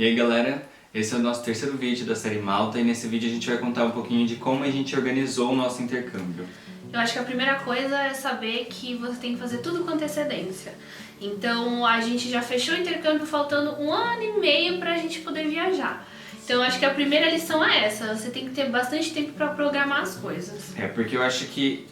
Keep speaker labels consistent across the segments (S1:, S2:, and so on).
S1: aí galera, esse é o nosso terceiro vídeo da série Malta e nesse vídeo a gente vai contar um pouquinho de como a gente organizou o nosso intercâmbio.
S2: Eu acho que a primeira coisa é saber que você tem que fazer tudo com antecedência. Então a gente já fechou o intercâmbio faltando 1 ano e meio pra gente poder viajar. Então eu acho que a primeira lição é essa, você tem que ter bastante tempo pra programar as coisas.
S1: É, porque eu acho que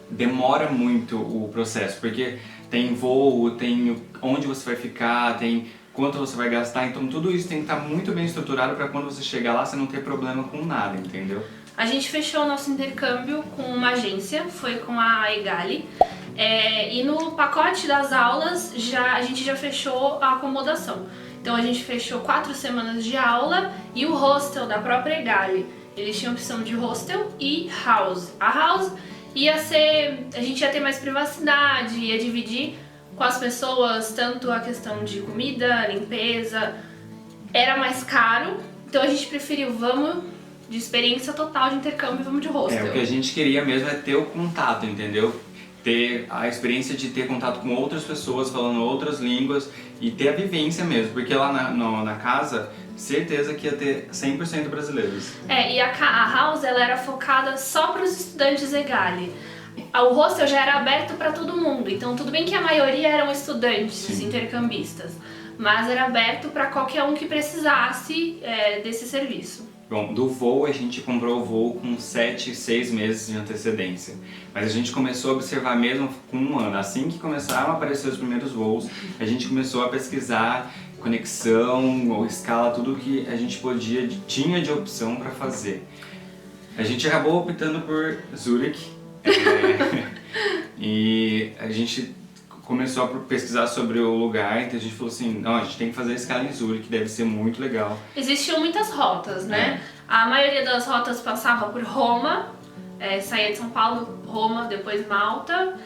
S1: demora muito o processo, porque tem voo, tem onde você vai ficar, tem quanto você vai gastar, então tudo isso tem que estar muito bem estruturado para quando você chegar lá você não ter problema com nada, entendeu?
S2: A gente fechou o nosso intercâmbio com uma agência, foi com a Egali, e no pacote das aulas a gente já fechou a acomodação. Então a gente fechou 4 semanas de aula e o hostel da própria Egali. Eles tinham opção de hostel e house. A house a gente ia ter mais privacidade, ia dividir com as pessoas tanto a questão de comida, limpeza, era mais caro, então a gente preferiu, vamos de experiência total de intercâmbio, vamos de hostel.
S1: O que a gente queria mesmo é ter o contato, entendeu? Ter a experiência de ter contato com outras pessoas, falando outras línguas e ter a vivência mesmo, porque lá na casa, certeza que ia ter 100% brasileiros.
S2: E a house ela era focada só para os estudantes Egali. O hostel já era aberto para todo mundo, então tudo bem que a maioria eram estudantes intercambistas, mas era aberto para qualquer um que precisasse desse serviço.
S1: Bom, do voo a gente comprou o voo com 7, 6 meses de antecedência, mas a gente começou a observar mesmo com 1 ano. Assim que começaram a aparecer os primeiros voos, a gente começou a pesquisar conexão ou escala, tudo que a gente tinha de opção para fazer. A gente acabou optando por Zurich. E a gente começou a pesquisar sobre o lugar, então a gente falou assim, não, a gente tem que fazer a escala em Zurich, que deve ser muito legal.
S2: Existiam muitas rotas, né? A maioria das rotas passava por Roma, saía de São Paulo, Roma, depois Malta,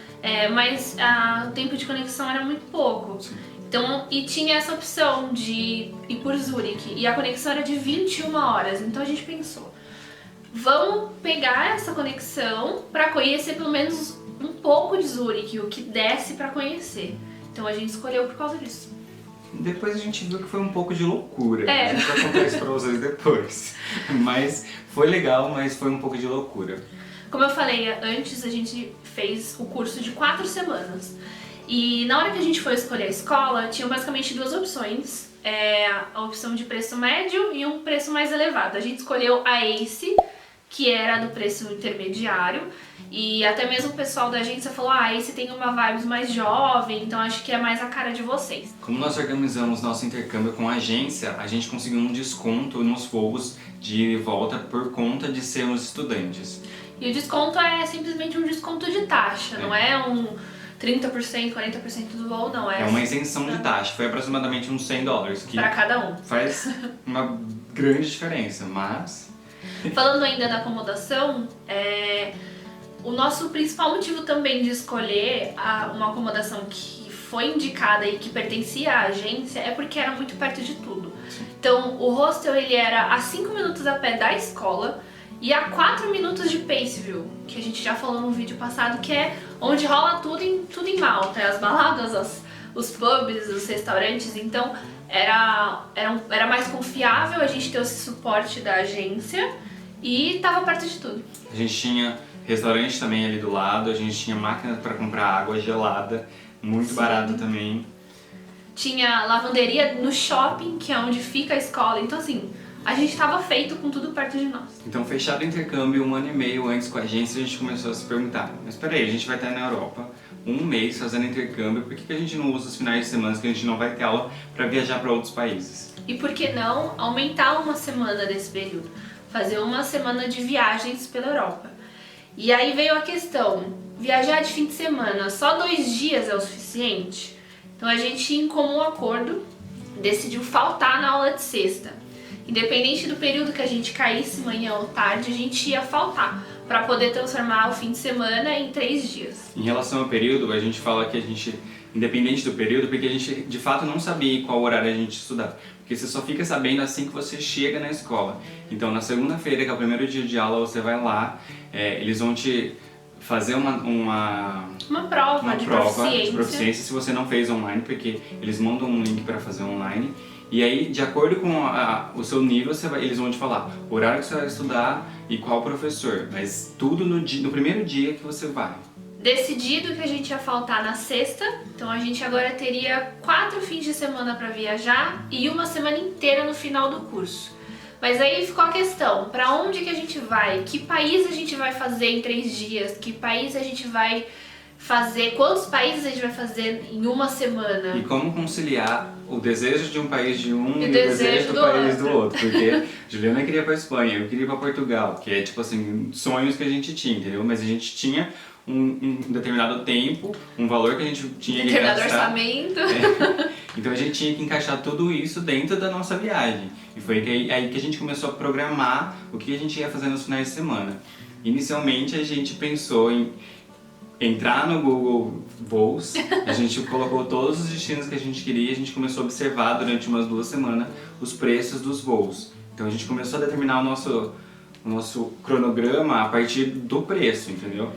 S2: mas o tempo de conexão era muito pouco. Então, e tinha essa opção de ir por Zurich, e a conexão era de 21 horas, então a gente pensou, vamos pegar essa conexão para conhecer pelo menos um pouco de Zurich, o que desse para conhecer. Então a gente escolheu por causa disso.
S1: Depois a gente viu que foi um pouco de loucura. A gente vai contar isso pra vocês depois. Mas foi legal, mas foi um pouco de loucura.
S2: Como eu falei antes, a gente fez o curso de 4 semanas. E na hora que a gente foi escolher a escola, tinham basicamente 2 opções. A opção de preço médio e um preço mais elevado. A gente escolheu a ACE, que era do preço intermediário, e até mesmo o pessoal da agência falou, esse tem uma vibes mais jovem, então acho que é mais a cara de vocês.
S1: Como nós organizamos nosso intercâmbio com a agência, a gente conseguiu um desconto nos voos de ida e volta por conta de sermos estudantes.
S2: E o desconto é simplesmente um desconto de taxa, não é um 30%, 40% do voo, não.
S1: É uma isenção de taxa, foi aproximadamente uns $100, que
S2: para cada um.
S1: Faz uma grande diferença, mas...
S2: Falando ainda da acomodação, o nosso principal motivo também de escolher uma acomodação que foi indicada e que pertencia à agência é porque era muito perto de tudo. Então o hostel ele era a 5 minutos a pé da escola e a 4 minutos de Paceville, que a gente já falou no vídeo passado, que é onde rola tudo em Malta, as baladas, os pubs, os restaurantes, então era mais confiável a gente ter esse suporte da agência e tava perto de tudo.
S1: A gente tinha restaurante também ali do lado, a gente tinha máquina para comprar água gelada, muito barata também.
S2: Tinha lavanderia no shopping, que é onde fica a escola, então assim, a gente tava feito com tudo perto de nós.
S1: Então fechado o intercâmbio 1 ano e meio antes com a agência, a gente começou a se perguntar, mas peraí, a gente vai estar na Europa 1 mês fazendo intercâmbio, por que a gente não usa os finais de semana que a gente não vai ter aula para viajar para outros países?
S2: E por que não aumentar 1 semana desse período? Fazer 1 semana de viagens pela Europa. E aí veio a questão, viajar de fim de semana, só 2 dias é o suficiente? Então a gente, em comum acordo, decidiu faltar na aula de sexta. Independente do período que a gente caísse, manhã ou tarde, a gente ia faltar, para poder transformar o fim de semana em 3 dias.
S1: Em relação ao período, a gente fala que a gente, independente do período, porque a gente de fato não sabia qual horário a gente estudar. Porque você só fica sabendo assim que você chega na escola. Então na segunda-feira, que é o primeiro dia de aula, você vai lá, eles vão te fazer uma
S2: prova de proficiência
S1: se você não fez online, porque eles mandam um link para fazer online. E aí, de acordo com o seu nível, eles vão te falar o horário que você vai estudar e qual professor. Mas tudo no primeiro dia que você vai.
S2: Decidido que a gente ia faltar na sexta, então a gente agora teria 4 fins de semana para viajar e uma semana inteira no final do curso. Mas aí ficou a questão, para onde que a gente vai? Que país a gente vai fazer em 3 dias? Que país a gente vai fazer? Quantos países a gente vai fazer em uma semana?
S1: E como conciliar o desejo de um país de um e o
S2: desejo
S1: desejo do
S2: do
S1: país do outro. Porque Juliana queria ir pra Espanha, eu queria ir pra Portugal, que é tipo assim, sonhos que a gente tinha, entendeu? Mas a gente tinha um determinado tempo, um valor que a gente tinha que
S2: Determinado
S1: gastar.
S2: orçamento.
S1: Então a gente tinha que encaixar tudo isso dentro da nossa viagem. E foi aí que a gente começou a programar o que a gente ia fazer nos finais de semana. Inicialmente a gente pensou em entrar no Google Voos, a gente colocou todos os destinos que a gente queria e a gente começou a observar durante umas 2 semanas os preços dos voos. Então a gente começou a determinar o nosso cronograma a partir do preço, entendeu?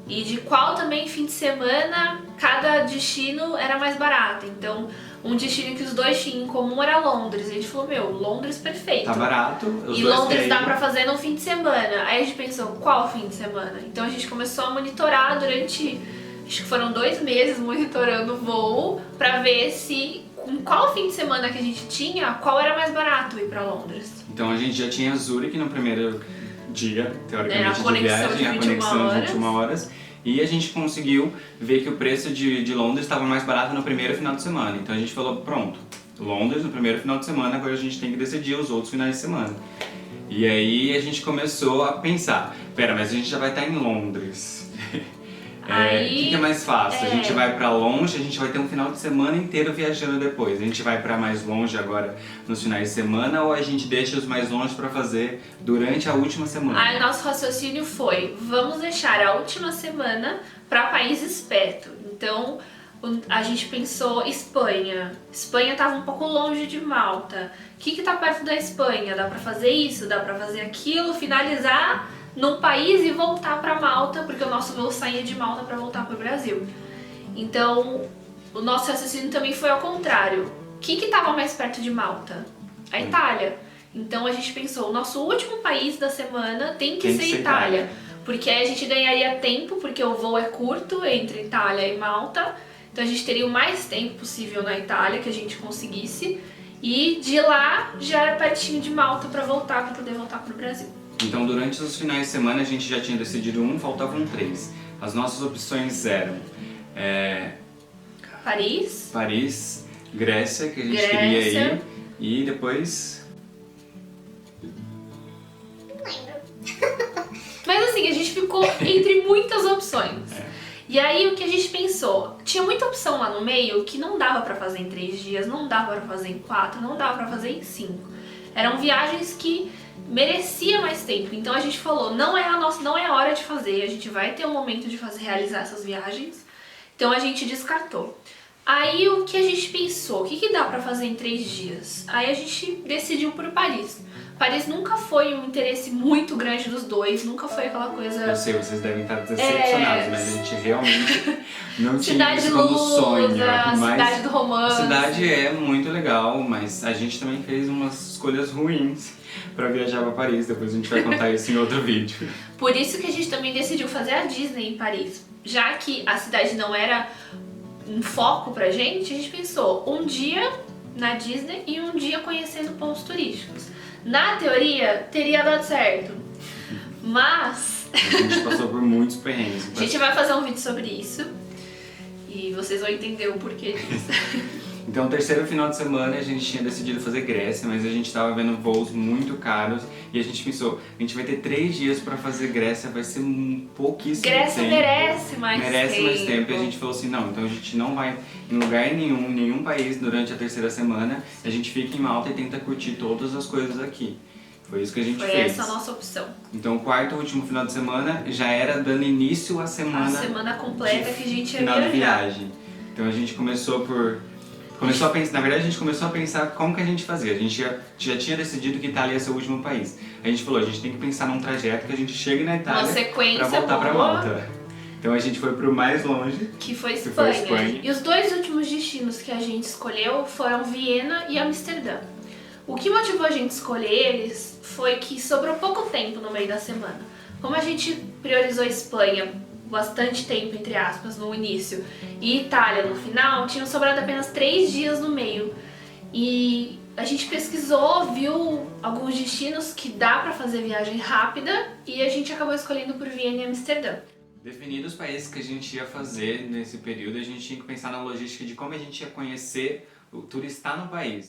S2: E de qual também fim de semana cada destino era mais barato. Então, um destino que os dois tinham em comum era Londres. E a gente falou, Londres perfeito.
S1: Tá barato. Os
S2: E
S1: dois
S2: Londres
S1: querem.
S2: dá pra fazer num fim de semana. Aí a gente pensou, qual fim de semana? Então a gente começou a monitorar durante, acho que foram 2 meses monitorando o voo pra ver se, com qual fim de semana que a gente tinha, qual era mais barato ir pra Londres.
S1: Então a gente já tinha Zurique no primeiro dia, teoricamente,
S2: A
S1: de
S2: conexão
S1: viagem, a
S2: 21
S1: conexão de
S2: horas.
S1: 21 horas. E a gente conseguiu ver que o preço de Londres estava mais barato no primeiro final de semana. Então a gente falou, pronto, Londres no primeiro final de semana, agora a gente tem que decidir os outros finais de semana. E aí a gente começou a pensar, pera, mas a gente já vai estar em Londres. O que é mais fácil? A gente vai pra longe, a gente vai ter um final de semana inteiro viajando depois. A gente vai pra mais longe agora nos finais de semana ou a gente deixa os mais longe pra fazer durante a última semana?
S2: Aí o nosso raciocínio foi, vamos deixar a última semana para países perto. Então a gente pensou Espanha. Espanha estava um pouco longe de Malta. O que tá perto da Espanha? Dá para fazer isso, dá para fazer aquilo, finalizar num país e voltar para Malta, porque o nosso voo saía de Malta para voltar para o Brasil. Então o nosso raciocínio também foi ao contrário. O que estava mais perto de Malta? A Itália. Então a gente pensou, o nosso último país da semana tem que ser Itália. Porque aí a gente ganharia tempo, porque o voo é curto entre Itália e Malta. Então a gente teria o mais tempo possível na Itália que a gente conseguisse. E de lá já era pertinho de Malta para voltar, para poder voltar para o Brasil.
S1: Então durante os finais de semana a gente já tinha decidido faltavam 3. As nossas opções eram
S2: Paris,
S1: Grécia, que a gente queria ir, e depois...
S2: Mas assim, a gente ficou entre muitas opções. E aí o que a gente pensou? Tinha muita opção lá no meio que não dava pra fazer em 3 dias, não dava pra fazer em 4, não dava pra fazer em 5. Eram viagens que merecia mais tempo. Então a gente falou, não é a hora de fazer, a gente vai ter um momento de realizar essas viagens. Então a gente descartou. Aí o que a gente pensou? O que dá pra fazer em 3 dias? Aí a gente decidiu por Paris. Paris nunca foi um interesse muito grande dos dois, nunca foi aquela coisa...
S1: Eu sei, vocês devem estar decepcionados, mas a gente realmente não tinha
S2: Cidade
S1: isso como sonho.
S2: Cidade do romance.
S1: A cidade é muito legal, mas a gente também fez umas escolhas ruins pra viajar pra Paris, depois a gente vai contar isso em outro vídeo.
S2: Por isso que a gente também decidiu fazer a Disney em Paris. Já que a cidade não era um foco pra gente, a gente pensou um dia na Disney e um dia conhecendo pontos turísticos. Na teoria, teria dado certo, mas...
S1: A gente passou por muitos perrengues.
S2: A gente vai fazer um vídeo sobre isso e vocês vão entender o porquê disso.
S1: Então, o terceiro final de semana a gente tinha decidido fazer Grécia, mas a gente tava vendo voos muito caros e a gente pensou, a gente vai ter 3 dias pra fazer Grécia, vai ser pouquíssimo
S2: Grécia
S1: tempo.
S2: merece mais tempo.
S1: E a gente falou assim, não, então a gente não vai em lugar nenhum país durante a terceira semana, a gente fica em Malta e tenta curtir todas as coisas aqui. Foi isso que a gente fez.
S2: Foi essa a nossa opção.
S1: Então, o quarto e último final de semana já era dando início à semana...
S2: A semana completa que a gente ia
S1: final de
S2: viajar.
S1: viagem. Então a gente começou a pensar, na verdade a gente começou a pensar como que a gente fazia. A gente já tinha decidido que Itália ia ser o último país. A gente falou, a gente tem que pensar num trajeto que a gente chegue na Itália
S2: Uma sequência
S1: pra voltar pra
S2: boa.
S1: Malta. Então a gente foi pro mais longe.
S2: Que foi
S1: Que foi
S2: Espanha.
S1: Espanha.
S2: E os dois últimos destinos que a gente escolheu foram Viena e Amsterdã. O que motivou a gente escolher eles foi que sobrou pouco tempo no meio da semana. Como a gente priorizou Espanha bastante tempo, entre aspas, no início, e Itália no final, tinham sobrado apenas 3 dias no meio. E a gente pesquisou, viu alguns destinos que dá pra fazer viagem rápida e a gente acabou escolhendo por Viena e Amsterdã.
S1: Definidos os países que a gente ia fazer nesse período, a gente tinha que pensar na logística de como a gente ia conhecer o turistar no país.